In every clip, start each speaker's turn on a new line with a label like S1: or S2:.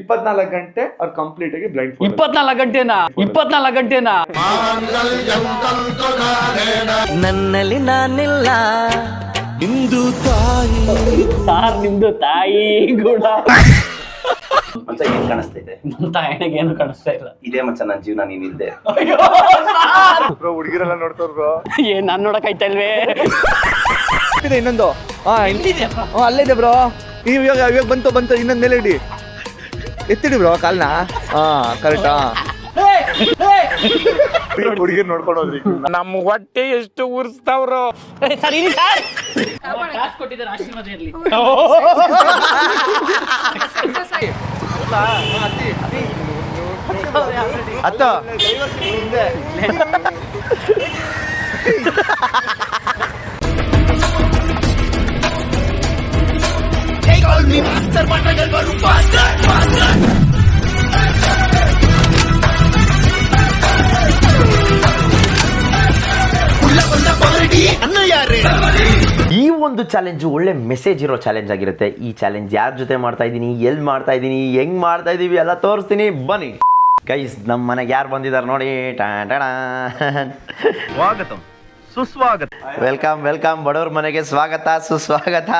S1: 24 ಗಂಟೆ ಅವ್ರು ಕಂಪ್ಲೀಟ್ ಆಗಿ ಬ್ಲೈಂಡ್
S2: 24 ಗಂಟೆನಾ
S3: ನನ್ನಲ್ಲಿ ನಾನಿಲ್ಲ
S2: ನಿಮ್ದು ತಾಯಿ ಕೂಡ
S4: ಮಚ್ಚ ಏನ್ ಕಾಣಿಸ್ತೈತೆ?
S2: ನಮ್ಮ ತಾಯಿಗೆ ಏನು ಕಾಣಿಸ್ತಾ ಇಲ್ಲ.
S4: ಇದೇ ಮಚ್ಚ ನನ್ನ ಜೀವನ ನೀನಿಲ್ದೆ.
S1: ಬ್ರೋ ಹುಡುಗಿರೆಲ್ಲ ನೋಡ್ತಾರ ಬ್ರೋ.
S2: ಏನ್ ನಾನ್ ನೋಡಕ್ಕಾಯ್ತಾ ಇಲ್ವೇ?
S1: ಇನ್ನೊಂದು ಅಲ್ಲಿದೆ ಬ್ರೋ. ಇವಾಗ ಬಂತು ಇನ್ನೊಂದು ಮೇಲೆ ಇಡಿ, ಎತ್ತಿಡಿ ಬ್ರೋ ಕಾಲ್ನ. ಕರೆಕ್ಟಾ? ಹುಡುಗಿರ್ ನೋಡ್ಕೊಂಡು ಹೋದ್ರಿ.
S5: ನಮ್ ಹೊಟ್ಟೆ ಎಷ್ಟು ಉರ್ಸ್ತಾವ್ರು.
S2: ಸರಿ ಕೊಟ್ಟಿದ್ದಾರೆ, ಆಶೀರ್ವಾದ ಇರ್ಲಿ.
S1: ಅತ್ತ
S4: ಈ ಒಂದು ಚಾಲೆಂಜ್ ಒಳ್ಳೆ ಮೆಸೇಜ್ ಇರೋ ಚಾಲೆಂಜ್ ಆಗಿರುತ್ತೆ. ಈ ಚಾಲೆಂಜ್ ಯಾರ ಜೊತೆ ಮಾಡ್ತಾ ಇದ್ದೀನಿ, ಎಲ್ಲಿ ಮಾಡ್ತಾ ಇದ್ದೀನಿ, ಹೆಂಗ್ ಮಾಡ್ತಾ ಇದೀವಿ ಎಲ್ಲ ತೋರಿಸ್ತೀನಿ ಬನ್ನಿ ಗೈಸ್. ನಮ್ಮ ಮನೆಗೆ ಯಾರು ಬಂದಿದ್ದಾರೆ ನೋಡಿ. ಸ್ವಾಗತ ಸುಸ್ವಾಗತ, ವೆಲ್ಕಮ್ ಬಡವ್ರ ಮನೆಗೆ ಸ್ವಾಗತ ಸುಸ್ವಾಗತ.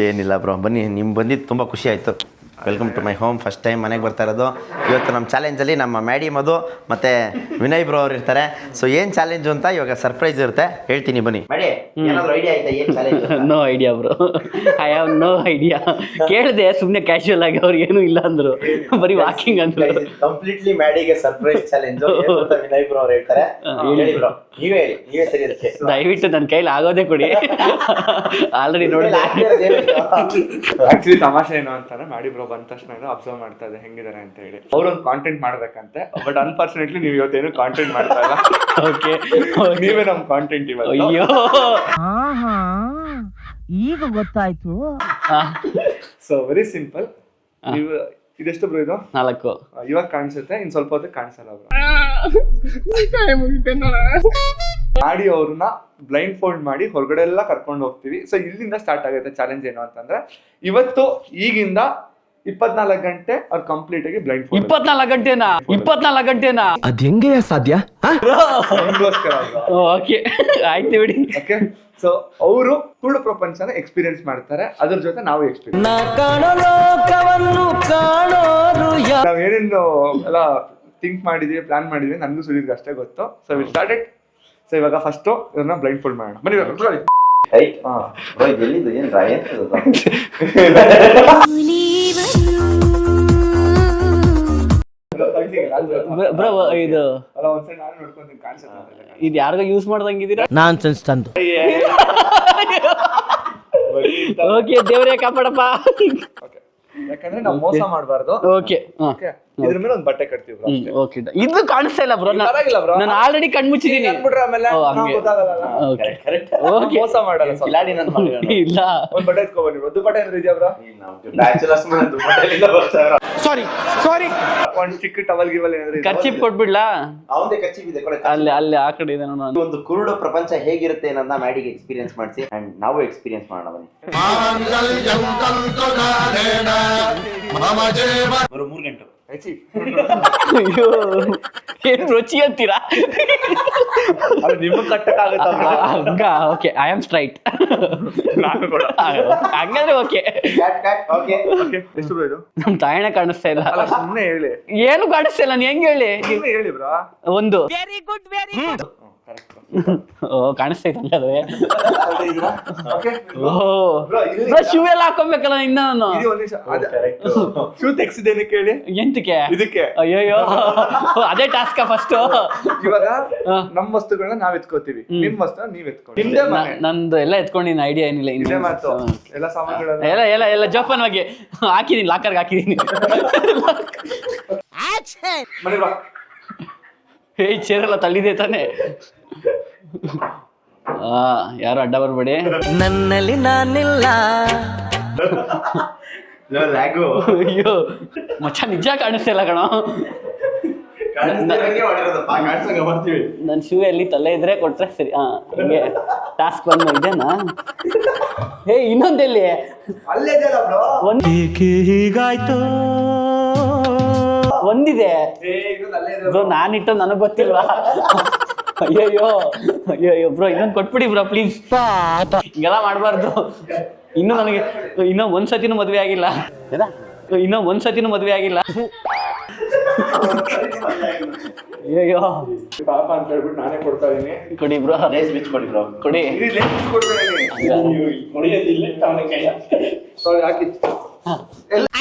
S4: ಏನಿಲ್ಲ ಬ್ರೋ, ಬನ್ನಿ. ನಿಮ್ಗೆ ಬಂದಿದ್ದು ತುಂಬ ಖುಷಿ ಆಯಿತು. Welcome to my home. First time ಮನೆಗೆ ಬರ್ತಾ ಇರೋದು. ಇವತ್ತು ನಮ್ಮ ಚಾಲೆಂಜಲ್ಲಿ ನಮ್ಮ ಮ್ಯಾಡಿ ಮಧು ಮತ್ತು ವಿನಯ್ ಬ್ರೋ ಅವ್ರು ಇರ್ತಾರೆ. ಸೊ ಏನು ಚಾಲೆಂಜು ಅಂತ ಇವಾಗ ಸರ್ಪ್ರೈಸ್ ಇರುತ್ತೆ, ಹೇಳ್ತೀನಿ ಬನ್ನಿ.
S2: No idea bro, I have no idea. ಕೇಳಿದೆ ಸುಮ್ಮನೆ ಕ್ಯಾಶುವಲ್ ಆಗಿ, ಅವ್ರು ಏನೂ ಇಲ್ಲ ಅಂದರು, ಬರೀ ವಾಕಿಂಗ್ ಅಂದ್ರು.
S4: ಕಂಪ್ಲೀಟ್ಲಿ ಮ್ಯಾಡಿಗೆ ಸರ್ಪ್ರೈಸ್ ಚಾಲೆಂಜ್ ವಿನಯ್ ಬ್ರೋ ಅವ್ರು ಹೇಳ್ತಾರೆ. ನೀವೇ ಸರಿ ಅದಕ್ಕೆ.
S2: ದಯವಿಟ್ಟು ನನ್ನ ಕೈಲಿ ಆಗೋದೇ ಕೊಡಿ. ಆಲ್ರೆಡಿ ನೋಡಿದೆ.
S1: ಆಕ್ಚುಲಿ ತಮಾಷೆ ಏನು ಅಂತಾರೆ, ಮಾಡಿ ಬ್ರೋ ಬಂದ ತಕ್ಷಣ ಅಬ್ಸರ್ವ್ ಮಾಡ್ತಾ ಇದೆ ಹೆಂಗಿದ್ದಾರೆ ಅಂತ ಹೇಳಿ. ಅವ್ರೊಂದು ಕಾಂಟೆಂಟ್ ಮಾಡ್ಬೇಕಂತೆ, ಬಟ್ ಅನ್ಫಾರ್ಚುನೇಟ್ಲಿ ನೀವು ಇವತ್ತೇನು ಕಾಂಟೆಂಟ್ ಮಾಡ್ತಾ ಇಲ್ಲ.
S2: ಓಕೆ,
S1: ನೀವೇ ನಮ್ ಕಾಂಟೆಂಟ್ ಇವತ್ತು.
S2: ಅಯ್ಯೋ
S3: ಈಗ ಗೊತ್ತಾಯ್ತು.
S1: So very simple. ನೀವು ಇದೆಷ್ಟು ಬ್ರೋ ಇದು?
S2: 4.
S1: ಇವಾಗ ಕಾಣಿಸುತ್ತೆ, ಇನ್ ಸ್ವಲ್ಪ ಹೊತ್ತಿಗೆ ಕಾಣಿಸಲ್ಲ ಬ್ರೋ. ಮಾಡಿ ಅವ್ರನ್ನ ಬ್ಲೈಂಡ್ ಫೋಲ್ಡ್ ಮಾಡಿ ಹೊರಗಡೆ ಎಲ್ಲ ಕರ್ಕೊಂಡು ಹೋಗ್ತೀವಿ. ಸೊ ಇಲ್ಲಿಂದ ಸ್ಟಾರ್ಟ್ ಆಗುತ್ತೆ ಚಾಲೆಂಜ್. ಏನು ಅಂತಂದ್ರೆ ಇವತ್ತು ಈಗಿಂದ 24 ಗಂಟೆ ಅವ್ರು ಕಂಪ್ಲೀಟ್ ಆಗಿ ಬ್ಲೈಂಡ್ ಫೋಲ್ಡ್.
S2: 24 ಗಂಟೆನಾ
S3: ಅದ್ ಹೆಂಗೆ ಸಾಧ್ಯ?
S2: ಓಕೆ ಆಯ್ತು ಬಿಡಿ.
S1: ಓಕೆ, ಸೊ ಅವರು ಕುರುಡು ಪ್ರಪಂಚನ ಎಕ್ಸ್ಪೀರಿಯನ್ಸ್ ಮಾಡ್ತಾರೆ, ಅದ್ರ ಜೊತೆ ನಾವು ಎಕ್ಸ್ಪೀರಿಯನ್ಸ್. ನಾವೇನೇನು ಎಲ್ಲ ಥಿಂಕ್ ಮಾಡಿದ್ವಿ, ಪ್ಲಾನ್ ಮಾಡಿದ್ವಿ, ನನಗೂ ಸುಳಿದ್ಗೆ ಅಷ್ಟೇ ಗೊತ್ತು. So we started. ಸೊ ಇವಾಗ ಫಸ್ಟ್ ಇವ್ರನ್ನ ಬ್ಲೈಂಡ್ ಫೋಲ್ಡ್ ಮಾಡೋಣ. ಬನ್ನಿ.
S2: ಬ್ರೋ ಇದು ಇದು ಯಾರಿಗ ಯೂಸ್ ಮಾಡ್ದಂಗಿದ್ದೀರಾ?
S3: ನಾನ್ಸೆನ್ಸ್ ತಂದು.
S2: ಓಕೆ, ದೇವರೇ ಕಾಪಾಡಪ್ಪ.
S1: ಯಾಕಂದ್ರೆ ನಾವು ಮೋಸ ಮಾಡಬಾರ್ದು.
S2: ಓಕೆ,
S1: ಇದ್ರ ಮೇಲೆ ಒಂದು ಬಟ್ಟೆ ಕಟ್ತೀವಿ.
S2: ಓಕೆ, ಇದು ಕಾಣಿಸ್ತಾ ಇಲ್ಲ ಬ್ರೋ. ನಾನು ಆಲ್ರೆಡಿ ಕಣ್ಮುಚ್ಚಿದೀನಿ.
S1: ಮೋಸ ಮಾಡಲ್ಲ,
S2: ಇಲ್ಲ.
S1: ಒಂದ್ ಬಟ್ಟೆ ಎತ್ಕೊಬನ್ನಿ. ದುಪ್ಪಟ್ಟೆ ಏನಾದ್ರು ಇದೆಯಾ ಬ್ರೋ? ಸಾರಿ ಒಂದ್ ಚಿಕ್ಕ ಟವಲ್ ಗಿವಲ್ ಏನಾದ್ರು
S2: ಖರ್ಚಿಪ್ ಕೊಟ್ಬಿಡ್ಲಾ?
S4: ಅವಂದೇ ಕಚ್ಚಿಬಿದೆ
S2: ಅಲ್ಲಿ ಆ ಕಡೆ ಇದೆ ನೋಡೋಣ.
S4: ಒಂದು ಕುರುಡು ಪ್ರಪಂಚ ಹೇಗಿರುತ್ತೆ ಅನ್ನೋದನ್ನ ಮ್ಯಾಡಿಗೆ ಎಕ್ಸ್ಪೀರಿಯನ್ಸ್ ಮಾಡಿಸಿ, ಅಂಡ್ ನಾವು ಎಕ್ಸ್ಪೀರಿಯನ್ಸ್ ಮಾಡೋಣ ಬನ್ನಿ. 3 ಗಂಟೆ
S2: ಅಯ್ಯೋ, ಏನ್ ರುಚಿ ಅಂತೀರಾ?
S1: ನಿಮ್ಗೆ ಕಟ್ಟಕ್ಕಾಗತ್ತ
S2: ಹಂಗ? Okay, I am straight.
S1: ನಾನು ಕೂಡ
S2: ಹಂಗಂದ್ರೆ ಓಕೆ.
S1: ಎಷ್ಟು ಬ್ರೋ ಇದು?
S2: ನಮ್ ತಾಯಣ್ಣ ಕಾಣಿಸ್ತಾ ಇಲ್ಲ.
S1: ಸುಮ್ನೆ ಹೇಳಿ.
S2: ಏನು ಕಾಣಿಸ್ತಾ ಇಲ್ಲ, ನೀನ್ ಹೆಂಗ್ ಹೇಳಿ?
S1: ಹೇಳಿ ಬ್ರೋ.
S2: 1. ಓ, ಕಾಣಿಸ್ತೈತೆ ಹಂಗಾದ್ರೆ. ಶೂ ಎಲ್ಲ ಹಾಕೊಬೇಕಲ್ಲ ಇನ್ನ. ನಾನು
S1: ಶೂ ತೆಗ್ಸಿದ್ದೇನೆ ಕೇಳಿ.
S2: ಎಂತಕ್ಕೆ?
S1: ಇದಕ್ಕೆ.
S2: ಅಯ್ಯೋ, ಅದೇ ಟಾಸ್ಕ್ ಫಸ್ಟ್.
S1: ಇವಾಗ ನಮ್ಮ ವಸ್ತುಗಳನ್ನ ನಾವ್ ಎತ್ಕೋತೀವಿ, ನಿಮ್ ವಸ್ತು ನೀವ್ ಎತ್ಕೊಳ್ಳಿ.
S2: ನಂದು ಎಲ್ಲ ಎತ್ಕೊಂಡಿನ ಐಡಿಯಾ ಏನಿಲ್ಲ.
S1: ಎಲ್ಲ ಸಾಮಾನುಗಳನ್ನ
S2: ಎಲ್ಲ ಜೋಪಾನವಾಗಿ ಹಾಕಿದೀನಿ, ಲಾಕರ್ಗೆ ಹಾಕಿದೀನಿ. ಹೇ, ಚೇರೆಲ್ಲ ತಳ್ಳಿದೆ ತಾನೆ. ಯಾರು ಅಡ್ಡ ಬರ್ಬೇಡಿ.
S3: ನನ್ನಲ್ಲಿ ನಾನಿಲ್ಲ.
S2: ಅಯ್ಯೋ ಮಚ್ಚ, ನಿಜ ಕಾಣಿಸ್ತಾ ಇಲ್ಲ ಕಣ. ನನ್ನ ಶೂ ಎಲ್ಲಿ ತಲೆ ಇದ್ರೆ ಕೊಟ್ರೆ ಸರಿ. ಹಾ, ಹಿಂಗೆ ಟಾಸ್ಕ್ ಬಂದು ಇದೇನಾ? ಹೇ, ಇನ್ನೊಂದೆಲ್ಲಿ ಒಂದಿದೆ ಬ್ರೋ, ನಾನಿಟ್ಟು ನನಗೆ ಗೊತ್ತಿಲ್ವಾ? ಅಯ್ಯಯ್ಯೋ ಅಯ್ಯಯ್ಯೋ ಬ್ರೋ, ಇನ್ನೊಂದು ಕೊಟ್ಬಿಡಿ ಬ್ರೋ ಪ್ಲೀಸ್. ಹಿಂಗೆಲ್ಲ ಮಾಡಬಾರ್ದು. ಇನ್ನೂ ಒಂದ್ಸತಿನೂ ಮದುವೆ ಆಗಿಲ್ಲ. ಅಯ್ಯಯ್ಯೋ
S1: ಪಾಪ ಅಂತ ಹೇಳ್ಬಿಟ್ಟು ನಾನೇ ಕೊಡ್ತಾ ಇದೀನಿ.
S2: ಕೊಡಿ ಬ್ರೋ, ಕೊಡಿ.
S1: ಹಾಕಿ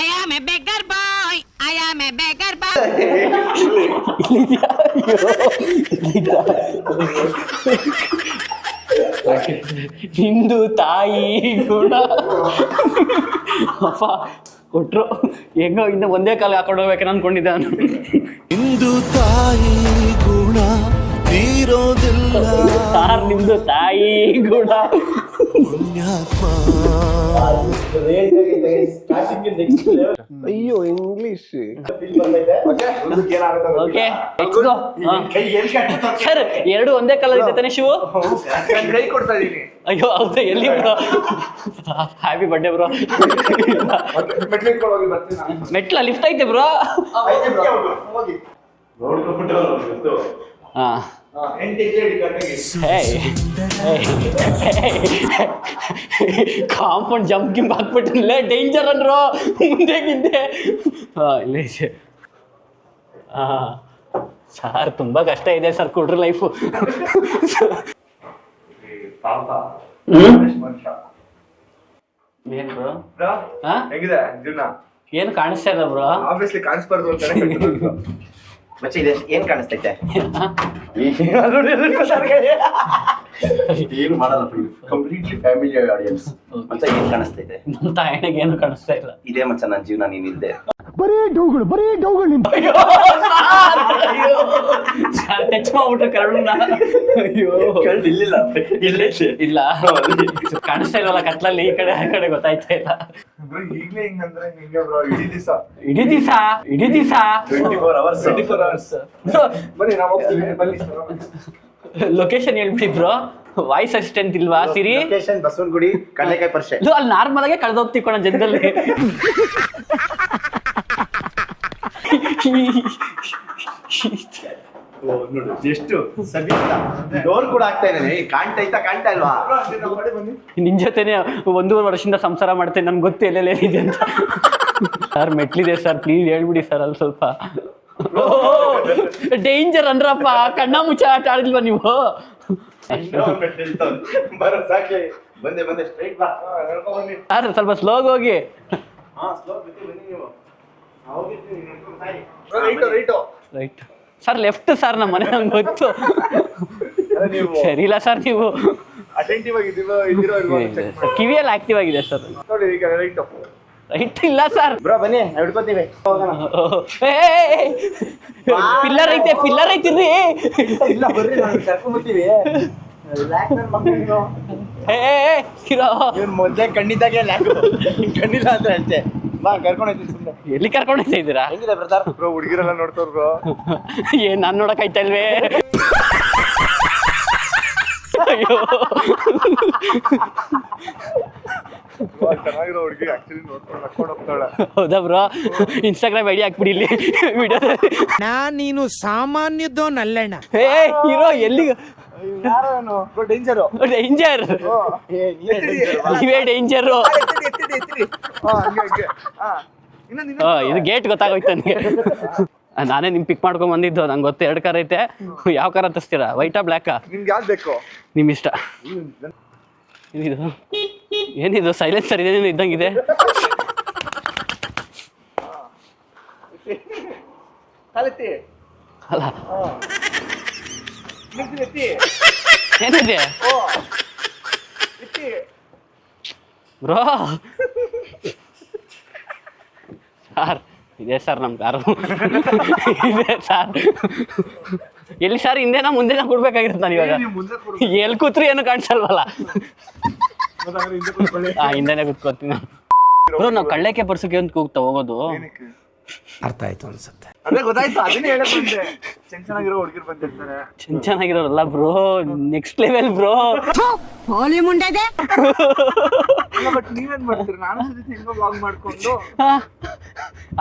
S6: I am a beggar boy. I am a beggar boy.
S2: ನಿಂದು ತಾಯಿ ಗುಣ. ಅಪ್ಪ ಕೊಟ್ರು, ಹೆಂಗೋ ಇನ್ನು ಒಂದೇ ಕಾಲ ಹಾಕೊಂಡು ಹೋಗ್ಬೇಕೇನು ಅನ್ಕೊಂಡಿದ್ದೆ ನಾನು.
S3: ಇಂದು ತಾಯಿ ಗುಣ ತೀರೋದಿಲ್ಲ
S2: ಸಾರ್, ನಿಮ್ದು ತಾಯಿ ಗುಣ.
S3: ಪುಣ್ಯಾತ್ಮ. ಅಯ್ಯೋ ಇಂಗ್ಲಿಷ್.
S2: ಓಕೆ, ಸರ್ 2 ಒಂದೇ ಕಲರ್ ಇದೆ ತಾನೆ ಶಿವು?
S1: ಕೈ ಕೊಡ್ತಾ ಇದೀನಿ.
S2: ಅಯ್ಯೋ ಹೌದಾ, ಎಲ್ಲಿ ಬ್ರೋ? Happy birthday bro.
S1: ಮೆಟ್ಲಿಗೆ ಹೋಗಿ ಬರ್ತೀನಿ ನಾನು.
S2: ಮೆಟ್ಲ ಲಿಫ್ಟ್ ಐತೆ ಬ್ರೋ?
S1: ಹೋಗಿ
S2: ಹಾ. ಕಾಂಪೌಂಡ್ ಜಂಪ್ ಗಿಂಪ್ ಹಾಕ್ಬಿಟ್ಟಿಲ್ಲ, ಡೇಂಜರ್ ಅನ್ರೋ ಮುಂದೆಗಿದ್ದೆ. ಇಲ್ಲ ಸರ್, ತುಂಬಾ ಕಷ್ಟ ಇದೆ ಸರ್ ಕುಡ್ರ ಲೈಫು.
S1: ಪಾಪ ಮನುಷ್ಯ.
S2: ಏನ್ ಬ್ರೋ?
S1: ಬ್ರೋ, ಹೇಗಿದೆ ಜೀವನ?
S2: ಏನು ಕಾಣಿಸ್ತಾ ಇಲ್ಲ ಬ್ರೋ?
S1: ಆಬ್ವಿಯಸ್ಲಿ ಕಾಣಿಸ್ಬಾರ್ದು ಅಂತಾನೆ ಕಟ್ಟಿರೋದು.
S4: ಮಚ್ಚಿ ಇದೆ ಏನ್ ಕಾಣಿಸ್ತೈತೆ? ಏನು ಮಾಡಲ್ಲ, ಕಂಪ್ಲೀಟ್ಲಿ ಫ್ಯಾಮಿಲಿ ಆಡಿಯನ್ಸ್. ಮಚ್ಚ ಏನ್ ಕಾಣಿಸ್ತೈತೆ?
S2: ನಮ್ಮ ತಾಯಣಿಗೆ ಏನು ಕಾಣಿಸ್ತಾ ಇಲ್ಲ.
S4: ಇದೇ ಮಚ್ಚ ನನ್ನ ಜೀವನ, ನೀನಿಲ್ದೆ.
S3: ಬರೀ ಡೌಗಳು
S2: ಟಚ್ ಮಾಡ್ಬಿಟ್ರೆ ಕರ್ಣ. ಅಯ್ಯೋ
S4: ಇಲ್ಲಿಲ್ಲ
S2: ಇಲ್ಲ, ಕಾಣಿಸ್ತಾ ಇಲ್ವಲ್ಲ ಕತ್ಲಲ್ಲಿ, ಈ ಕಡೆ ಆ ಕಡೆ ಗೊತ್ತಾಯ್ತಾ ಇಲ್ಲ.
S1: ಬ್ರೋ ಈಗಲೇ ಹಿಂಗಂದ್ರೆ ಹಿಂಗೆ ಬ್ರೋ, ಇಡೀ ದಿವಸ
S4: 24 hours.
S1: ಬನ್ನಿ ನಾವು ಹೋಗ್ತೀವಿ. ಬನ್ನಿ
S2: ಲೊಕೇಶನ್ ಹೇಳ್ಬಿಡಿ ಬ್ರೋ. ವಾಯ್ಸ್ ಅಸಿಸ್ಟೆಂಟ್ ಇಲ್ವಾ ಸಿರಿ?
S4: ಲೊಕೇಶನ್ ಬಸವನಗುಡಿ, ಕಡಲೆಕಾಯಿ ಪರಿಷೆ.
S2: ಇದು ಅಲ್ಲಿ ನಾರ್ಮಲ್ ಆಗಿ ಕಳೆದೋಗ್ತೀವಿ ಕಣ ಜನದಲ್ಲಿ.
S1: ನೋಡು ಎಷ್ಟು
S4: ಡೋರ್ ಕೂಡ ಆಗ್ತಾ ಇದೆ. ಕಾಣ್ತಾ ಇಲ್ವಾ?
S2: ನಿನ್ ಜೊತೆನೆ 1.5 ವರ್ಷದಿಂದ ಸಂಸಾರ ಮಾಡ್ತೇನೆ, ನನ್ಗೆ ಗೊತ್ತು ಎಲ್ಲೆಲ್ಲಿದೆ ಅಂತ. ಸರ್ ಮೆಟ್ಲಿದೆ ಸರ್, ಪ್ಲೀಸ್ ಹೇಳ್ಬಿಡಿ ಸರ್. ಅಲ್ಲಿ ಸ್ವಲ್ಪ ಡೇಂಜರ್ ಅಂದ್ರಪ್ಪ, ಕಣ್ಣ ಮುಚ್ಚ ಆಟ ಆಡಿಲ್ವಾ ನೀವು?
S4: ಬರೋ ಸಾಕೆ. ಬಂದೆ ಸ್ಟ್ರೈಟ್ ಬಾ.
S2: ಸರ್ ಸ್ವಲ್ಪ ಸ್ಲೋಗ್ ಹೋಗಿ. ರೈಟ್ ಸರ್, ಲೆಫ್ಟ್ ಸರ್, ನಮ್ಮ ಮನೆ ನಂಗೆ ಗೊತ್ತು. ಸರಿ ಇಲ್ಲ ಸರ್, ನೀವು
S1: ಅಟೆಂಟಿವ್ ಆಗಿದ್ದೀರೋ
S2: ಕಿವಿಯಲ್ಲಿ ಆಕ್ಟಿವ್ ಆಗಿದೆ ಸರ್.
S1: ನೋಡಿ ಈಗ ರೈಟ್
S2: ರೈಟ್ ಇಲ್ಲ ಸರ್.
S4: ಬ್ರೋ ಬನ್ನಿ, ಹಿಡ್ಕೋತೀವಿ.
S2: ಪಿಲ್ಲರ್ ಐತಿರ್ರಿ.
S4: ಇಲ್ಲ ಬರ್ರಿ, ನಾನು ಕರ್ಕೊಂಡ್ಬರ್ತೀವಿ. ಮೊದಲೇ ಕಣ್ಣಿದ್ದಾಗೆ ಕಣ್ಣಿಲ್ಲ ಅಂತ ಹೇಳ್ತೆ. ಬಾ, ಕರ್ಕೊಂಡೋಗ್ತೀನಿ ಸುಮ್ಮನೆ.
S2: ಎಲ್ಲಿ ಕರ್ಕೊಂಡು ಹೋಗ್ತಾ ಇದ್ದೀರಾ?
S4: ಹೆಂಗಿದೆ ಬ್ರದರ್?
S1: ಬ್ರೋ ಹುಡುಗಿರೆಲ್ಲ ನೋಡ್ತಾರ ಬ್ರೋ.
S2: ಏನ್ ನಾನ್ ನೋಡಕ್ ಆಯ್ತಾ ಇಲ್ವೇ? ಅಯ್ಯೋ
S1: ಚೆನ್ನಾಗಿರೋ ಹುಡುಗಿ ಆಕ್ಚುಲಿ ನೋಡ್ಕೊಂಡು ನಡ್ಕೊಂಡು ಹೋಗ್ತಾಳೆ.
S2: ಹೌದಾ ಬ್ರೋ? ಇನ್ಸ್ಟಾಗ್ರಾಮ್ ಐಡಿ ಹಾಕ್ಬಿಡಿ ಇಲ್ಲಿ ವಿಡಿಯೋದಲ್ಲಿ.
S3: ನೀನು ಸಾಮಾನ್ಯದೋನಲ್ಲಣ್ಣ.
S2: ಹೀರೋ ಎಲ್ಲಿಗ?
S1: ಡೇಂಜರು.
S2: ಡೇಂಜರ್, ನೀವೇ ಡೇಂಜರು. ಇದು ಗೇಟ್ ಗೊತ್ತಾಗೋಯ್ತು ನನಗೆ. ನಾನೇ ನಿಮ್ ಪಿಕ್ ಮಾಡ್ಕೊಂಡ್ ಬಂದಿದ್ದು, ನಂಗೆ ಗೊತ್ತು 2 ಕಾರ್ ಐತೆ. ಯಾವ ಕಾರ್ ಹತ್ತಿಸ್ತೀರಾ, ವೈಟಾ ಬ್ಲ್ಯಾಕಾ?
S1: ನಿಮ್ಗೆ ಯಾವ್ದು ಬೇಕು?
S2: ನಿಮ್ ಇಷ್ಟ. ಏನಿದು ಸೈಲೆನ್ಸರ್ ಇದೆ ಇದ್ದಂಗಿದೆ. ಅಲ್ಲ ಏನಿದೆ ಬ್ರೋ? ಸರ್ ಇದೆ ಸರ್ ನಮ್ಮ ಕಾರು. ಇದೆ ಸರ್. ಎಲ್ಲಿ ಸರ್, ಹಿಂದೆನಾ ಮುಂದೆನಾ ಕೊಡ್ಬೇಕಾಗಿರುತ್ತೆ ನಾನು ಇವಾಗ? ಎಲ್ಲಿ ಕೂತ್ರು ಏನು ಕಾಣಿಸಲ್ವಲ್ಲ. ಹಿಂದೆನೆ ಕೂತ್ಕೋತೀನಿ ಬ್ರೋ. ನಾವು ಕಳ್ಳೆಕೆ ಪರ್ಸಕ್ಕೆ ಅಂತ ಹೋಗೋದು
S3: ಅರ್ಥ ಆಯ್ತು ಅನ್ಸುತ್ತೆ.
S1: ಅದೇ ಗೊತ್ತಾಯ್ತು, ಅದನ್ನೇ ಹೇಳಕ್ ಬಂದೆ. ಚೆನ್ನಾಗಿರೋ ಹುಡುಗಿರು ಬಂದಿರ್ತಾರೆ.
S2: ಚೆನ್ನಾಗಿರೋರಲ್ಲ ಬ್ರೋ, ನೆಕ್ಸ್ಟ್ ಲೆವೆಲ್ ಬ್ರೋ.
S6: ಹೋಲಿ ಮುಂಡೆದೆ
S1: ಬಟ್ ನೀವೇನ್ ಮಾಡ್ತೀರಿ? ನಾನು ಸರಿ ಹೆಂಗೋ ಬ್ಲಾಗ್ ಮಾಡ್ಕೊಂಡು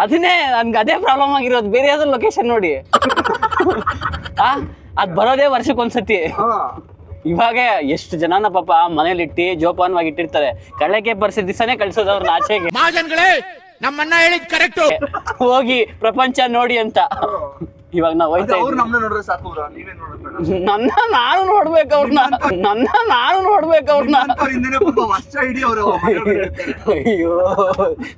S2: ಅದನ್ನೇ ನನ್ಗೆ ಅದೇ ಪ್ರಾಬ್ಲಮ್ ಆಗಿರೋದು. ಬೇರೆ ಯಾವ್ದಾದ್ರು ಲೊಕೇಶನ್ ನೋಡಿ. ಅದ್ ಬರೋದೇ ವರ್ಷಕ್ಕೊಂದ್ಸತಿ. ಇವಾಗ ಎಷ್ಟು ಜನನ ಪಾಪ ಮನೇಲಿಟ್ಟು ಜೋಪಾನವಾಗಿ ಇಟ್ಟಿರ್ತಾರೆ. ಕಳ್ಳಕ್ಕೆ ಬರ್ಸಿ ದಿವಸನೇ ಕಳ್ಸೋದು ಅವ್ರನ್ನ ಆಚೆಗೆ.
S3: ನಮ್ಮನ್ನ ಹೇಳಿದ್ ಕರೆಕ್ಟ್.
S2: ಹೋಗಿ ಪ್ರಪಂಚ ನೋಡಿ ಅಂತ. ಇವಾಗ ನಾವು ಹೋಯ್ತಾ
S1: ಅವ್ರು
S2: ಇದ್ವಿ.
S1: ನಮ್ಮನ್ನ ನೋಡ್ರೆ ಸಾಕು ಬ್ರೋ, ನೀವೇನ್ ನೋಡೋದು?
S2: ನಾನು ನೋಡ್ಬೇಕು ಅವ್ರನ್ನ.
S1: ಹಿಂದೆನೆ ಪಾಪ ವರ್ಷ ಇಡೀ ಅವರು
S2: ಅಯ್ಯೋ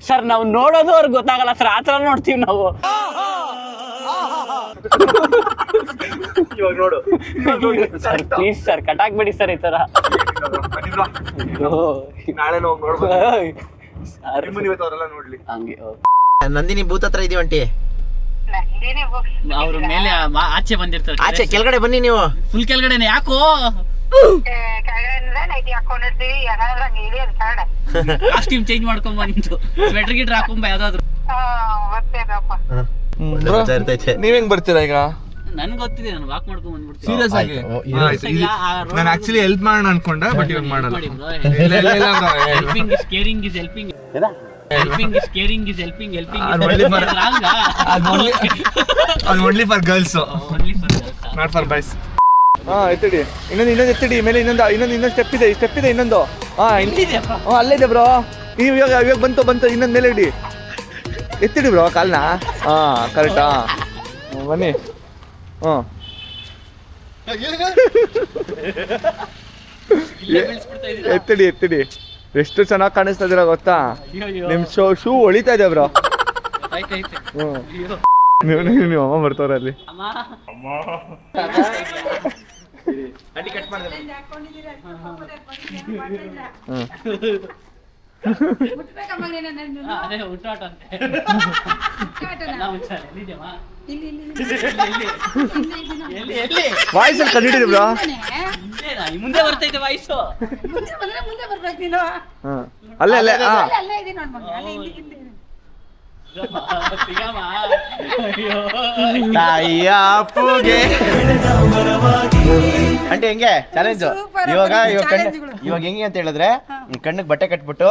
S2: ಸರ್, ನಾವು ನೋಡೋದು ಅವ್ರಿಗೆ ಗೊತ್ತಾಗಲ್ಲ ಸರ್, ಆತರ ನೋಡ್ತೀವಿ ನಾವು.
S1: ಇವಾಗ ನೋಡು
S2: ಸರ್ ಪ್ಲೀಸ್ ಸರ್, ಕಟಾಕ್ಬೇಡಿ ಸರ್ ಈ ತರ.
S1: ನಾಳೆ ನಾವು ನೋಡ್ಬೋದು.
S2: ಸರ್
S1: ನಿಮ್ಮನ್ನ ಇವತ್ತು ಅವರೆಲ್ಲ ನೋಡ್ಲಿ.
S2: ಹಂಗೆ
S4: ನಂದಿನಿ ಬೂತ್ ಹತ್ರ ಇದೀವಿ ಆಂಟಿ.
S2: ಅವ್ರ ಮೇಲೆ ಆಚೆ ಬಂದಿರ್ತಾರೆ.
S4: ಆಚೆ ಕೆಳಗಡೆ ಬನ್ನಿ ನೀವು.
S2: ಫುಲ್ ಕೆಳಗಡೆನೆ. ಯಾಕೋ ಕಾಸ್ಟ್ಯೂಮ್ ಚೇಂಜ್ ಮಾಡ್ಕೊಂಬ, ನಿಂತು ಸ್ವೆಟರ್ ಗಿಟ್ರ್ ಹಾಕೊಂಬ ಯಾವ್ದಾದ್ರು.
S1: ನೀವ್ ಹೆಂಗ್ ಬರ್ತೀರಾ ಈಗ?
S2: ನನ್ಗೆ ಗೊತ್ತಿದೆ, ನಾನು ವಾಕ್ ಮಾಡ್ಕೊಂಡ್ ಬಂದ್ಬಿಡ್ತೀನಿ.
S1: ಸೀರಿಯಸ್ ಆಗಿ ನಾನು ಆಕ್ಚುಲಿ ಹೆಲ್ಪ್ ಮಾಡೋಣ ಅನ್ಕೊಂಡೆ, ಬಟ್ ಇವಾಗ ಮಾಡಲ್ಲ.
S2: Helping is caring is helping. Helping is caring is helping. Helping
S1: only for girls, not for boys. ಎತ್ತಿಡಿ, ಇನ್ನೊಂದು ಎತ್ತಿಡಿ. ಮೇಲೆ ಇನ್ನೊಂದು ಸ್ಟೆಪ್ ಇದೆ, ಇನ್ನೊಂದು. ಅಲ್ಲೇ ಇದೆ ಬ್ರೋ. ನೀವು ಇವಾಗ ಬಂತು ಇನ್ನೊಂದು ಮೇಲೆ ಇಡಿ. ಎತ್ತಿಡಿ ಬ್ರೋ ಕಾಲ್ನ. ಕರೆಕ್ಟಾ? ಬನ್ನಿ. ಎತ್ತಿಡಿ. ಎಷ್ಟು ಚೆನ್ನಾಗಿ ಕಾಣಿಸ್ತಾ ಇದೀರ ಗೊತ್ತಾ? ನಿಮ್ ಶೂ ಹೊಳಿತಾ ಇದೆ ಬ್ರೋ. ನೀವು ಅಮ್ಮ ಬರ್ತಾವ್ರ ಅಲ್ಲಿ. ವಾಯ್ಸ್ ಅಲ್ಲಿ ಕಂಡಿದ್ದೀರಿ ಬ್ರೋ.
S2: ಮುಂದೆ ಬರ್ತೈತೆ ವಾಯ್ಸು.
S1: ಅಲ್ಲೇ
S4: ಆಂಟಿ ಹೆಂಗೆ ಚಾಲೆಂಜ್ ಇವಾಗ ಹೆಂಗೆ ಅಂತ ಹೇಳಿದ್ರೆ, ಕಣ್ಣಿಗೆ ಬಟ್ಟೆ ಕಟ್ಬಿಟ್ಟು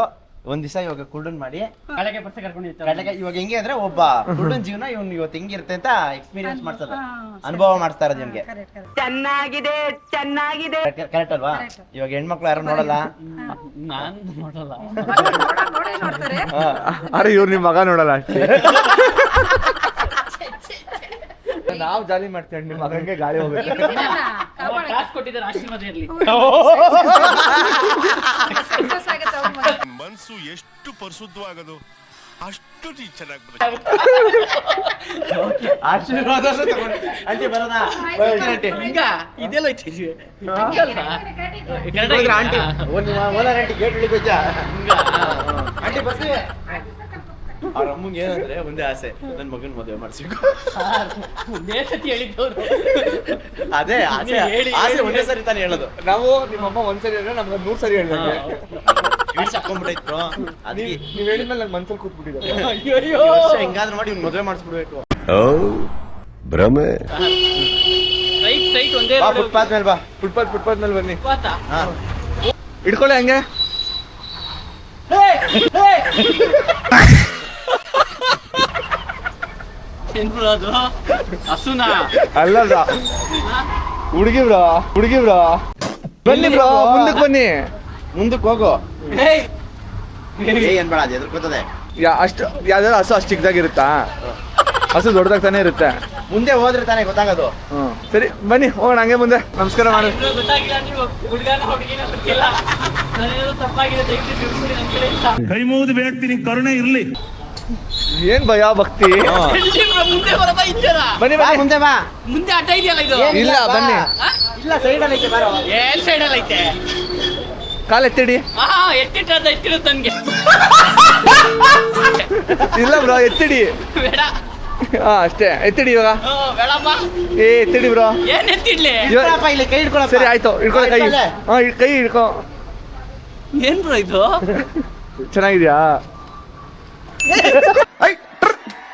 S4: ಒಂದ್ ದಿವಸ ಇವಾಗ ಕುರುಡನ್ ಮಾಡಿ
S2: ಕಡೆಗೆ ಬರ್ತಾ ಕರ್ಕೊಂಡಿರ್ತಾರೆ.
S4: ಇವಾಗ ಹೆಂಗೆ ಅಂದ್ರೆ ಒಬ್ಬ ಕುರುಡನ್ ಜೀವನ ಇವ್ನು ಇವತ್ತು ಹೆಂಗಿರುತ್ತೆ ಅಂತ ಎಕ್ಸ್ಪೀರಿಯನ್ಸ್ ಮಾಡ್ತಾರೆ, ಅನುಭವ ಮಾಡಿಸ್ತಾ ಇರೋದು ನಿಮ್ಗೆ.
S6: ಚೆನ್ನಾಗಿದೆ
S4: ಕರೆಕ್ಟ್ ಅಲ್ವಾ? ಇವಾಗ ಹೆಣ್ಮಕ್ಳು ಯಾರು ನೋಡಲ್ಲ.
S2: ನಾನ್ ನೋಡಲ್ಲ.
S1: ಅರೆ ಇವ್ರು ನಿಮ್ ಮಗ ನೋಡಲ್ಲ ಅಷ್ಟೇ. ನಾವು ಜಾಲಿ ಮಾಡ್ತೇವೆ, ನಿಮ್ಮ ಮಗನಿಗೆ ಗಾಳಿ ಹೋಗುತ್ತೆ.
S2: ಕ್ಲಾಸ್ ಕೊಟ್ಟಿದ್ದಾರೆ, ಆಶೀರ್ವಾದ ಇರ್ಲಿ.
S7: ಮನಸ್ಸು ಎಷ್ಟು ಪರಿಶುದ್ಧವಾಗದು ಅಷ್ಟು ನೀ ಚೆನ್ನಾಗಿ
S4: ಆಶೀರ್ವಾದ ಆಂಟಿ ಬರೋದಾ?
S2: ಹಿಂಗ ಇದೆಲ್ಲ ಐತಿ.
S4: ಆಂಟಿ ಓನರ್ ಆಂಟಿ ಗೇಟ್ ಹಿಡಿಬೇಕ. ಆಂಟಿ ಬರ್ತೀವಿ. ಅವ್ರ ಅಮ್ಮಂಗೆ ಏನಂದ್ರೆ ಒಂದೇ ಆಸೆ, ನನ್ ಮಗನ್ ಮದುವೆ ಮಾಡಿಸ್ಬೇಕು.
S2: ಒಂದೇ ಸತಿ ಹೇಳಿದ್ದವ್ರು.
S4: ಅದೇ ಆಸೆ ಒಂದೇ ಸರಿ ತಾನೇ ಹೇಳೋದು.
S1: ನಾವು ನಿಮ್ಮಮ್ಮ ಒಂದ್ಸರಿ ಹೇಳಿದ್ರೆ ನಮ್ಗೆ 100 ಸರಿ ಹೇಳಿದಂಗೆ
S4: ಹಾಕೊಂಡ್ಬಿಟ್ಟೈತ್ರು. ಅದಕ್ಕೆ
S1: ನೀವ್ ಹೇಳಿದ್ಮೇಲೆ ನನ್ ಮನ್ಸಲ್ಲಿ ಕೂತ್ಬಿಟ್ಟಿದ್ದಾರೆ.
S4: ಹೆಂಗಾದ್ರೂ ಮಾಡಿ ಇವ್ನು ಮದುವೆ ಮಾಡಿಸ್ಬಿಡ್ಬೇಕು.
S3: ಭ್ರಮೆ.
S2: ಸೈಟ್ ಒಂದೇ
S4: ಫುಟ್ಪಾತ್ ಮೇಲೆ ಬಾ.
S1: ಫುಟ್ಪಾತ್ ಮೇಲೆ ಬನ್ನಿ.
S4: ಹಾ
S1: ಇಡ್ಕೊಳ್ಳಿ ಹಂಗೆ.
S2: ಅದು ಹಸುನಾ?
S1: ಅಲ್ಲ ಹುಡುಗಿ ಬ್ರೋ. ಬನ್ನಿ ಬ್ರೋ, ಮುಂದಕ್ಕೆ ಬನ್ನಿ.
S4: ಮುಂದಕ್ಕೆ ಹೋಗು. ಏನ್ ಬೇಡ, ಅದು ಎದುರ್ಕೋತದೆ.
S1: ಅಷ್ಟು ಯಾವ್ದಾದ್ರು ಹಸು ಅಷ್ಟು ಚಿಕ್ಕದಾಗಿರುತ್ತಾ? ಹಸು ದೊಡ್ಡದಾಗ ತಾನೇ ಇರುತ್ತೆ.
S4: ಮುಂದೆ ಹೋದ್ರೆ ತಾನೇ ಗೊತ್ತಾಗೋದು.
S1: ಸರಿ ಬನ್ನಿ ಹೋಗೋಣ, ಹಂಗೆ ಮುಂದೆ. ನಮಸ್ಕಾರ ಮಾಡಿ.
S2: ಗೊತ್ತಾಗಿಲ್ಲ, ನೀವು ಹುಡುಗನ ಹುಡುಗಿನ ಗೊತ್ತಿಲ್ಲ. ತಪ್ಪಾಗಿದೆ,
S7: ಕೈ ಮುಗಿದು ಬೇಡ್ತೀನಿ, ಕರುಣೆ ಇರ್ಲಿ.
S1: ಏನ್ ಭಯ ಭಕ್ತಿ.
S2: ಮುಂದೆ ಬರೋದಾ ಇದ್ದಾರ?
S1: ಬನ್ನಿ
S4: ಬಾ, ಮುಂದೆ ಬಾ.
S2: ಮುಂದೆ ಅಡ್ಡ ಇದೆಯಲ್ಲ ಇದು.
S1: ಇಲ್ಲ ಬನ್ನಿ.
S4: ಇಲ್ಲ ಸೈಡಲ್ಲಿ ಐತೆ ಬಾರೋ.
S2: ಏನ್ ಸೈಡಲ್ಲಿ ಐತೆ?
S1: ಕಾಲ್ ಎತ್ತಿಡಿ.
S2: ಎತ್ತಿರುತ್ತೆ ನನ್ಗೆ.
S1: ಇಲ್ಲ ಬ್ರೋ ಎತ್ತಿಡಿ.
S2: ಬೇಡ.
S1: ಅಷ್ಟೇ ಎತ್ತಿಡಿ ಇವಾಗ.
S2: ಬೇಡಪ್ಪ.
S1: ಎತ್ತಿಡಿ ಬ್ರೋ.
S2: ಏನ್ ಎತ್ತಿಡ್ಲಿ?
S4: ಇಲ್ಲಿ ಕೈ ಹಿಡ್ಕೊಳ್ಳ.
S1: ಸರಿ ಆಯ್ತು, ಹಿಡ್ಕೊಳ್ಳ ಕೈ. ಕೈ ಹಿಡ್ಕೊ.
S2: ಏನ್ ಬ್ರೋ ಇದು?
S1: ಚೆನ್ನಾಗಿದ್ಯಾ?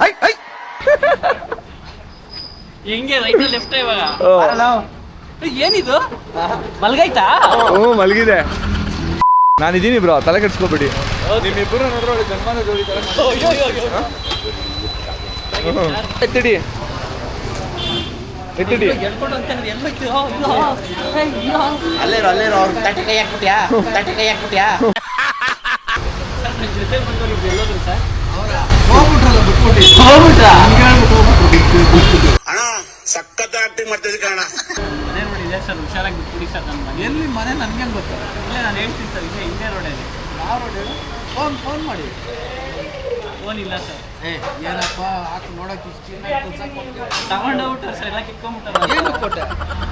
S1: ಐ ಐ
S2: ಹೆಂಗೆ ರೈಟ್ ಲೆಫ್ಟ್ ಇವಾಗ
S4: ಬರಲ್ಲ.
S2: ಏನಿದು ಮಲ್ಗೈತಾ
S1: ಹ್ಞೂ ಮಲಗಿದೆ. ನಾನಿದ್ದೀನಿ ಬ್ರೋ, ತಲೆ ಕೆಡ್ಸ್ಕೊಬಿಡಿ. ನಿಮ್ಮಿಬ್ಬರು ನೋಡ್ರೆ ಒಳ್ಳೆ ಜನ್ಮದ ಜೋಡಿ ಥರ ಎತ್ತಿಡಿ ಎತ್ತಿಡಿ.
S2: ಹೇಳ್ಕೊಂಡು ಅಂತ ಎಲ್ಲೋಯ್ತು
S4: ಅಲ್ಲೇ ಇರೋ ಅವ್ರು ತಟ್ಟೆ ಕೈ ಹಾಕ್ಬಿಟ್ಯಾ
S2: ಜೊತೆ ಬಂದವ್ರು ಎಲ್ಲೋದ್ರು ಸರ್
S7: ಅಣ್ಣ ಸಖತ್ ಆಕ್ಟಿಂಗ್ ಮಾಡ್ತಿದ್ದೆ ಕಣ.
S2: ಮನೆ ರೋಡ್ ಇದೆ ಸರ್, ಹುಷಾರಾಗಿ ಬಿಟ್ಬಿಡಿ ಸರ್. ನನ್ನ ಮನೆ ಎಲ್ಲಿ ಮನೆ ನನಗೆ ಗೊತ್ತು. ಇಲ್ಲೇ ನಾನು ಹೇಳ್ತೀನಿ ಸರ್, ಇಲ್ಲೇ ಹಿಂದೆ ರೋಡಲ್ಲಿ. ಯಾವ ರೋಡ್ ಹೇಳು? ಫೋನ್ ಮಾಡಿ. ಫೋನ್ ಇಲ್ಲ ಸರ್.
S5: ಏನಪ್ಪ ಹಾಕಿ ನೋಡಕ್ಕೆ
S2: ತಗೊಂಡೋಗ್ಬಿಟ್ರೆ ಸರ್, ಎಲ್ಲ ಕಿತ್ಕೊಂಡ್ಬಿಟ್ಟಾರೆ. ಏನು ಕೊಟ್ಟೆ?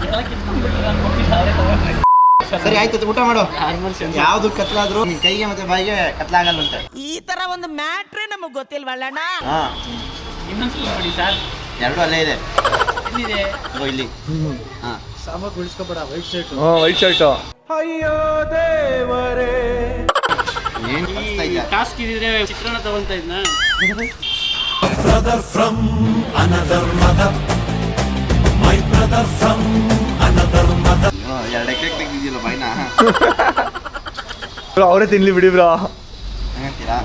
S2: ಎಲ್ಲ ಕಿತ್ಕೊಂಡ್ಬಿಟ್ರೆ ನಾನು ಕೊಟ್ಟಿಲ್ಲ, ಅವರೇ ತಗೊಂಡು.
S4: ಸರಿ ಆಯ್ತು, ಊಟ ಮಾಡು.
S2: Normal sense.
S4: ಯಾವ್ದು ಕತ್ಲಾದ್ರು ನಿನ್ ಕೈಗೆ ಮತ್ತೆ ಬಾಯಿಗೆ ಕತ್ಲಾಗಲ್ಲಂತೆ.
S6: ಈ ತರ ಒಂದು ಮ್ಯಾಟ್ರೇ ನಮಗ್ ಗೊತ್ತಿಲ್ವಲ್ಲಣ್ಣ.
S4: ಹಾ,
S2: ಇನ್ನೊಂದ್ಸಲ ನೋಡಿ ಸರ್.
S4: ಎರಡು ಅಲ್ಲೇ ಇದೆ.
S2: ಎಲ್ಲಿದೆ?
S4: ಇಗೋ ಇಲ್ಲಿ. ಹಾ,
S5: ಸಾಂಬಾರ್ ಬಿಡಿಸ್ಕೊಬೇಡ, ವೈಟ್ ಶರ್ಟ್.
S1: ಹ್ಞೂ ವೈಟ್ ಶರ್ಟು.
S4: ಏನ್ ಕಲಿಸ್ತಾ ಇದ್ಯಾ?
S2: ಟಾಸ್ಕ್ ಇದ್ರೆ ಚಿತ್ರಾನ್ನ ತಗೊಂತ ಇದ್ನ.
S4: ಎರಡು ಎಕರೆ ತೆಗ್ದಿದ್ಯಲ್ಲ ಬಾಯ್ನ.
S1: ಅವರೇ ತಿನ್ಲಿ ಬಿಡಿ ಬ್ರೋ.
S4: ಹಂಗಂತೀರಾ?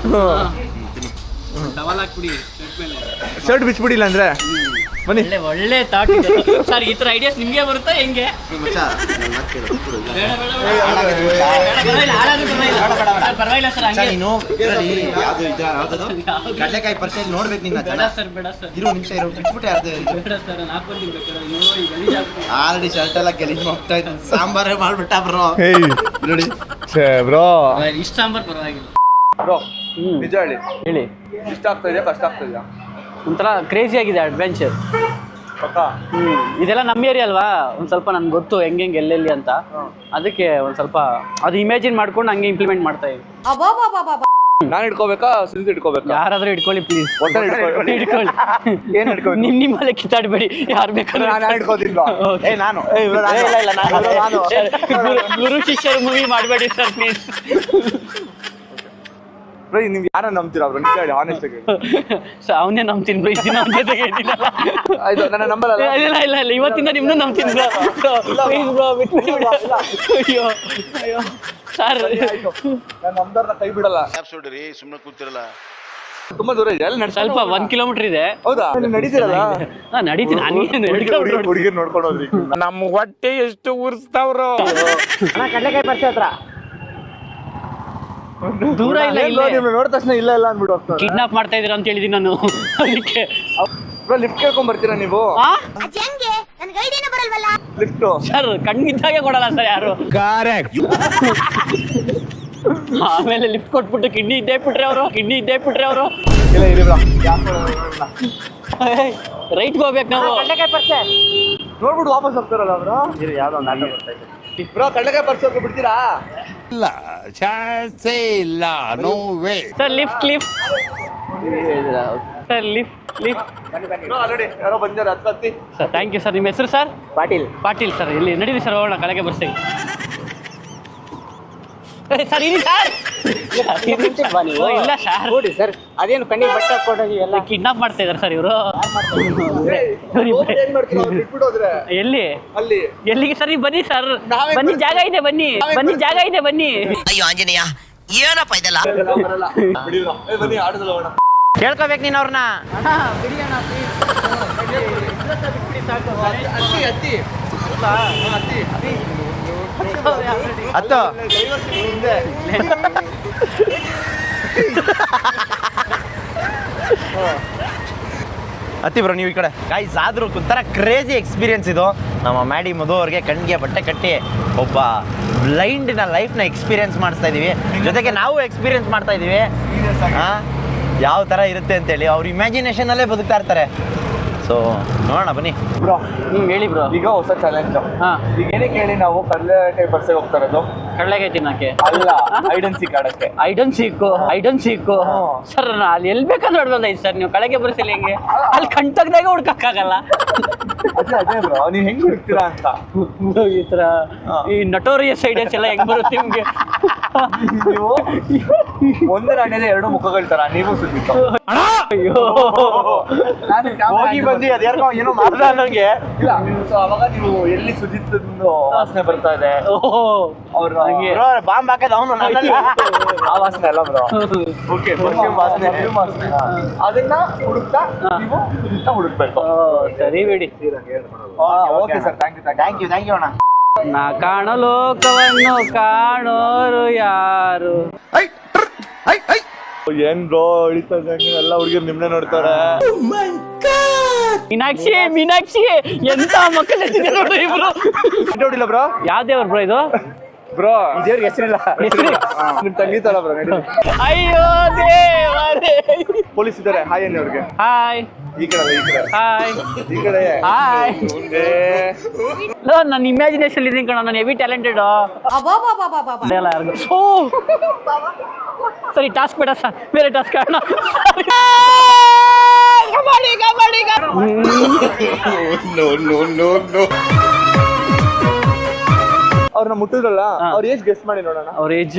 S4: ತಿನ್ನು.
S2: ಟವಲ್ ಹಾಕ್ಬಿಡಿ ಶರ್ಟ್ ಮೇಲೆ.
S1: ಶರ್ಟ್ ಬಿಚ್ಬಿಡಿಲ್ಲ ಅಂದ್ರೆ ಬನ್ನಿ.
S2: ಒಳ್ಳೆ ಥಾಟ್ ಇದೆ ಸರ್. ಈ ತರ ಐಡಿಯಾಸ್ ನಿಮ್ಗೆ ಬರುತ್ತಾ ಹೆಂಗೆ?
S4: ಮಚ್ಚ, ನನ್ ಮಾತ್ ಕೇಳು, ಬಿಡು.
S2: ಬೇಡ ಬೇಡ
S4: ಹಾಳಾಗತ್ತೆ ಮಚ್ಚ.
S2: ಪರವಾಗಿಲ್ಲ ಸರ್.
S4: ಮಚ್ಚ,
S2: ಹಂಗೆ
S4: ನೀನು ಇದ್ರಲ್ಲಿ ಯಾವ್ದು ಕಡ್ಲೆಕಾಯಿ ಪರ್ಸೆಂಟ್ ನೋಡ್ಬೇಕು ನಿನ್ನ.
S2: ಬೇಡ ಸರ್, ಬೇಡ ಸರ್,
S4: ಇರೋ ನಿಮಿಷ ಇರೋ, ಬಿಟ್ಬಿಟ್ಟೆ ಅರ್ಧ.
S2: ಬೇಡ ಸರ್. ನಾನು ಹಾಕೊಂತೀನಿ ಬೇಕಾದ್ರೆ. ಅಯ್ಯೋ ಈ ಗಲೀಜ್ ಆಗ್ಬಿಟ್ಟಿದೆ.
S4: ಆಲ್ರೆಡಿ ಶರ್ಟ್ ಎಲ್ಲ ಗಲೀಜ್ ಹೋಗ್ತಾ ಇತ್ತು. ಸಾಂಬಾರೇ ಮಾಡ್ಬಿಟ್ಟ ಬ್ರೋ.
S1: ಹೇಯ್
S4: ನೋಡಿ
S1: ಬ್ರೋ.
S2: ಇಷ್ಟ ಸಾಂಬಾರ್ ಪರವಾಗಿಲ್ಲ
S1: ಬ್ರೋ ನಿಜ ಹೇಳಿ,
S2: ಹೇಳಿ.
S1: ಇಷ್ಟ ಆಗ್ತಾ ಇದೆಯಾ ಕಷ್ಟ ಆಗ್ತಾ ಇದೆಯಾ?
S2: ಒಂಥರ ಕ್ರೇಜಿ ಆಗಿದೆ ಅಡ್ವೆಂಚರ್.
S1: ಪಕ್ಕಾ
S2: ಇದೆಲ್ಲ ನಮ್ಮ ಏರಿಯಾ ಅಲ್ವಾ, ಒಂದು ಸ್ವಲ್ಪ ನನ್ಗೆ ಗೊತ್ತು ಹೆಂಗೆ ಎಲ್ಲೆಲ್ಲಿ ಅಂತ. ಅದಕ್ಕೆ ಒಂದು ಸ್ವಲ್ಪ ಅದು ಇಮ್ಯಾಜಿನ್ ಮಾಡ್ಕೊಂಡು ಹಂಗೆ ಇಂಪ್ಲಿಮೆಂಟ್ ಮಾಡ್ತಾ ಇದ್ದೀವಿ.
S1: ನಾನು ಇಟ್ಕೋಬೇಕಾ ಸುನಿಲ್ ಇಟ್ಕೋಬೇಕಾ?
S2: ಯಾರಾದ್ರೂ ಇಟ್ಕೊಳ್ಳಿ ಪ್ಲೀಸ್.
S1: ಒಟ್ಟಾರೆ ಇಟ್ಕೊಳ್ಳಿ.
S2: ಇಟ್ಕೊಳ್ಳಿ.
S1: ಏನ್ ಇಟ್ಕೊಳ್ಳಿ?
S2: ನಿಮ್ಮಲ್ಲೇ ಕಿತ್ತಾಡಬೇಡಿ, ಯಾರು ಬೇಕಾದ್ರೂ.
S1: ನಾನು ಇಟ್ಕೋದಿಲ್ವಾ?
S2: Okay.
S1: ನಾನು
S2: ಗುರು ಶಿಷ್ಯರ ಮೂವಿ ಮಾಡಬೇಡಿ ಸರ್ ಪ್ಲೀಸ್.
S1: ಬ್ರೋ ನೀವು ಯಾರ ನಂಬ್ತೀರಾ ಬ್ರೋ? ನಿಜ ಹೇಳಿ, ಆನೆಸ್ಟ್ ಆಗಿ
S2: ಸೊ ಅವನೇ ನಂಬ್ತೀನಿ ಬ್ರೋ. ಇದನ್ನ ಅವನ ಜೊತೆಗೆ ಇದ್ದೀನಲ್ಲ.
S1: ಆಯ್ತು, ನನ್ನ ನಂಬರ್ ಅಲ್ಲ.
S2: ಇಲ್ಲ ಇವತ್ತಿಂದ ನಿಮ್ಮನ್ನು ನಂಬ್ತೀನಿ ಬ್ರೋ. ಪ್ಲೀಸ್ ಬ್ರೋ ಬಿಟ್ಬಿಡಿ. ಅಯ್ಯೋ ಅಯ್ಯೋ ಸರ್,
S1: ನನ್ನ ನಂಬರ್ನ ಕೈ ಬಿಡಲ್ಲ.
S7: ಸುಡ್ರಿ ಸುಮ್ಮನೆ ಕೂತಿರಲ್ಲ.
S1: ತುಂಬಾ ದೂರ ಇದೆ ಅಲ್ಲಿ.
S2: ಸ್ವಲ್ಪ 1 ಕಿಲೋಮೀಟರ್ ಇದೆ.
S1: ಹೌದಾ? ನಡೀತಿರಲ್ಲ?
S2: ಹಾ ನಡೀತೀನಿ.
S1: ಹುಡುಗಿರ್ ನೋಡ್ಕೊಂಡು ಹೋದ್ರಿ.
S5: ನಮ್ಮ ಹೊಟ್ಟೆ ಎಷ್ಟು ಉರ್ಸ್ತಾವ್ರು.
S2: ಕಡ್ಲೆಕಾಯಿ ಪರಿಚಯ ಹತ್ರ ದೂರ ಇಲ್ಲ.
S1: ನಿಮ್ಗೆ ನೋಡಿದ ತಕ್ಷಣ ಇಲ್ಲ ಇಲ್ಲ ಅಂದ್ಬಿಟ್ಟು ಹೋಗ್ತಾರೆ.
S2: ಕಿಡ್ನಾಪ್ ಮಾಡ್ತಾ ಇದೀರ ಅಂತ ಹೇಳಿದೀನಿ ನಾನು. ಅದಕ್ಕೆ
S1: ಬ್ರೋ ಲಿಫ್ಟ್ ಕೇಳ್ಕೊಂಡ್ ಬರ್ತೀರಾ ನೀವು?
S6: ಹೆಂಗೆ ನನ್ಗೆ ಐಡಿಯಾನೇ ಬರಲ್ವಲ್ಲ.
S1: ಲಿಫ್ಟ್
S2: ಸರ್ ಕಣ್ಣಿದ್ದಾಗೆ ಕೊಡಲ್ಲ ಸರ್ ಯಾರು. ಆಮೇಲೆ ಲಿಫ್ಟ್ ಕೊಟ್ಬಿಟ್ಟು ಕಿಡ್ನಿ ಇದ್ದೇ ಬಿಟ್ರೆ ಅವರು.
S1: ಇಲ್ಲ ಇರಿ ಬ್ರೋ,
S2: ರೈಟ್ಗೆ ಹೋಗ್ಬೇಕು ನಾವು.
S1: ನೋಡ್ಬಿಟ್ಟು ವಾಪಸ್ ಹೋಗ್ತಾರಲ್ಲ ಬ್ರೋ. ಯಾವ್ದೋ ಒಂದು ಆಟ ಬರ್ತಾ ಇದೆ ಬ್ರೋ. ಕಡ್ಲೆಕಾಯಿ ಪರ್ಸೋಕೆ ಬಿಡ್ತೀರಾ?
S3: ಇಲ್ಲ, ಚಾನ್ಸೇ ಇಲ್ಲ, no way.
S2: Sir lift sir lift
S1: bro already ಯಾರೋ ಬಂದಿದ್ದಾರೆ, ಹತ್ತಿ.
S2: Sir thank you sir. ನಿಮ್ಮ ಹೆಸರು ಸರ್? ಪಾಟೀಲ್ ಸರ್. ಇಲ್ಲಿ ನಡೀರಿ ಸರ್, ಹೋಗೋಣ ಕಡೆಗೆ ಬರ್ಸಿ. ಸರ್ ಇರಿ ಸರ್. ಇಲ್ಲ ಸರ್ ನೋಡಿ ಸರ್, ಅದೇನು ಕಣ್ಣಿಗೆ ಬಟ್ಟೆ ಹಾಕೊಂಡು ಎಲ್ಲ ಕಿಡ್ನಾಪ್ ಮಾಡ್ತಾ ಇದಾರೆ ಸರ್ ಇವರು.
S1: ಏನ್ ಮಾಡ್ತೀರಾ ಅವ್ರು ಬಿಟ್ಬಿಟ್ಟು ಹೋದ್ರೆ?
S2: ಎಲ್ಲಿ
S1: ಅಲ್ಲಿ
S2: ಎಲ್ಲಿಗೆ ಸರ್? ನೀವು ಬನ್ನಿ ಸರ್, ಬನ್ನಿ, ಜಾಗ ಇದೆ, ಬನ್ನಿ.
S6: ಅಯ್ಯೋ ಆಂಜನೇಯ, ಏನಪ್ಪ ಇದೆಲ್ಲ.
S1: ಬರಲ್ಲ ಬಿಡಿ ಬ್ರೋ. ಬನ್ನಿ ಆಟದಲ್ಲಿ ಹೋಗೋಣ.
S2: ಕೇಳ್ಕೋಬೇಕು ನೀನು ಅವ್ರನ್ನ.
S1: ಹತ್ತಿ ಹತ್ತಿ
S4: ಹತ್ತು
S1: ಹಿಂದೆ.
S4: ಹತ್ತಿ ಬ್ರೋ ನೀವು ಈ ಕಡೆ. ಗೈಸ್ ಆದ್ರೂ ಒಂಥರ ಕ್ರೇಜಿ ಎಕ್ಸ್ಪೀರಿಯನ್ಸ್ ಇದು. ನಮ್ಮ ಮ್ಯಾಡಿ ಮಧು ಅವ್ರಿಗೆ ಕಣ್ಣಿಗೆ ಬಟ್ಟೆ ಕಟ್ಟಿ ಒಬ್ಬ ಬ್ಲೈಂಡಿನ ಲೈಫ್ನ ಎಕ್ಸ್ಪೀರಿಯನ್ಸ್ ಮಾಡಿಸ್ತಾ ಇದ್ದೀವಿ. ಜೊತೆಗೆ ನಾವು ಎಕ್ಸ್ಪೀರಿಯನ್ಸ್ ಮಾಡ್ತಾ ಇದ್ದೀವಿ ಯಾವ ಥರ ಇರುತ್ತೆ ಅಂತೇಳಿ. ಅವ್ರ ಇಮ್ಯಾಜಿನೇಷನಲ್ಲೇ ಬದುಕ್ತಾ ಇರ್ತಾರೆ. ಸೊ ನೋಡೋಣ ಬನ್ನಿ
S1: ಬ್ರೋ.
S2: ಹೇಳಿ ಬ್ರೋ.
S1: ಈಗ ಹೊಸ ಚಾಲೆಂಜ್.
S2: ಹಾಂ,
S1: ಈಗ ಏನಕ್ಕೆ ಹೇಳಿ, ನಾವು ಕಡ್ಲೆಕಾಯಿ ಪರ್ಸೆಗೆ ಹೋಗ್ತಾ ಇರೋದು
S2: ಕಡಲೆಕಾಯಿ ತಿನ್ನಕ್ಕೆ
S1: ಅಲ್ಲ, ಐಡೆನ್ಸಿ ಕಾಡಕ್ಕೆ.
S2: ಐಡನ್ ಸೀಕು ಸರ್. ಅಲ್ಲಿ ಎಲ್ಲಿ ಬೇಕಾದ್ರೆ ಹೊಡ್ಬೋದಾಯ್ತು ಸರ್. ನೀವು ಕಳೆಗೆ ಬರ್ಸಿಲ್ಲ ಹೆಂಗೆ? ಅಲ್ಲಿ ಕಣ್ತಗ್ದಾಗ ಹುಡ್ಕಕ್ಕಾಗಲ್ಲ.
S1: ಅದೇ ಬ್ರೋ, ನೀವು ಹೆಂಗ್ ಹುಡುಕ್ತೀರಾ ಅಂತ.
S2: ಈ ಥರ ಈ ನಟೋರಿಯಸ್ ಐಡಿಯಾಸ್ ಎಲ್ಲ ಹೆಂಗ್ ಬರುತ್ತೆ ನಿಮ್ಗೆ?
S1: ನೀವು ಒಂದೇ ನಾಣ್ಯದ ಎರಡು ಮುಖಗಳ ತರ ನೀವು ಸುದ್ದಿತ್ತು.
S2: ಅಯ್ಯೋ
S1: ಹೋಗಿ ಬಂದು ಅದ್ಯಾರ್ಗೋ ಏನೋ ಮಾಡ್ದ ಅನ್ನಂಗೆ ಇಲ್ಲ. ಸೊ ಅವಾಗ ನೀವು ಎಲ್ಲಿ ಸುಜಿತ್ ವಾಸನೆ ಬರ್ತಾ ಇದೆ ಅವ್ರ ಬಾಂಬ್ ಹಾಕದ ಅವನು ಆ ವಾಸನೆ ಅಲ್ಲ ಬ್ರೋ. ಓಕೆ ಪರ್ಫ್ಯೂಮ್ ವಾಸನೆ ಅದನ್ನ ಹುಡುಕ್ತಾ ನೀವು ಸುಜಿತ್ನ ಹುಡುಕ್ಬೇಕು.
S2: ಸರಿ ಬಿಡಿ.
S1: ಓಕೆ ಸರ್, ಥ್ಯಾಂಕ್ ಯು ಅಣ್ಣ.
S2: ನಾ ಕಾಣೋ ಲೋಕವನ್ನು ಕಾಣೋರು ಯಾರು?
S1: ಏನ್ ಬ್ರೋ ಹಿಡಿತಾ ಎಲ್ಲ ಹುಡುಗಿರು ನಿಮ್ನೆ ನೋಡ್ತಾರೆ.
S2: ಮೀನಾಕ್ಷಿ ಎಂತ ಮಕ್ಕಳ ನೋಡು ಇಬ್ರು.
S1: ನೋಡಿಲ್ಲ ಬ್ರೋ,
S2: ಯಾವ ದೇವ್ರ ಬ್ರೋ ಇದು?
S1: ಬ್ರೋ ದೇವ್ರಿಗೆ ಹೆಸರಿಲ್ಲ. ನಿಮ್ ತಂಗಿ ತರ ಬ್ರೋ.
S2: ಅಯ್ಯೋ ದೇವರೇ.
S1: ಪೊಲೀಸ್ ಇದ್ದಾರೆ. ಹಾಯ್ ಅನ್ನಿ ಅವ್ರಿಗೆ.
S2: ಹಾಯ್.
S1: ಈ ಕಡೆ
S2: ಹಾಯ್.
S1: ಈ ಕಡೆ
S2: ಹಾಯ್. ನನ್ನ ಇಮ್ಯಾಜಿನೇಷನ್ ಇದೀನಿ ಕಣ, ನಾನು ಹೆವಿ ಟ್ಯಾಲೆಂಟೆಡ್. ಯಾರಿಗೂ ಸರಿ ಟಾಸ್ಕ್ ಬೇಡ ಸರ್, ಬೇರೆ ಟಾಸ್ಕ್ ಆಡೋಣ.
S1: ಅವ್ರನ್ನ ಮುಟ್ಟಿದ್ರಲ್ಲ, ಅವ್ರ ಏಜ್ ಗೆಸ್ ಮಾಡಿ ನೋಡೋಣ.
S2: ಅವ್ರ ಏಜ್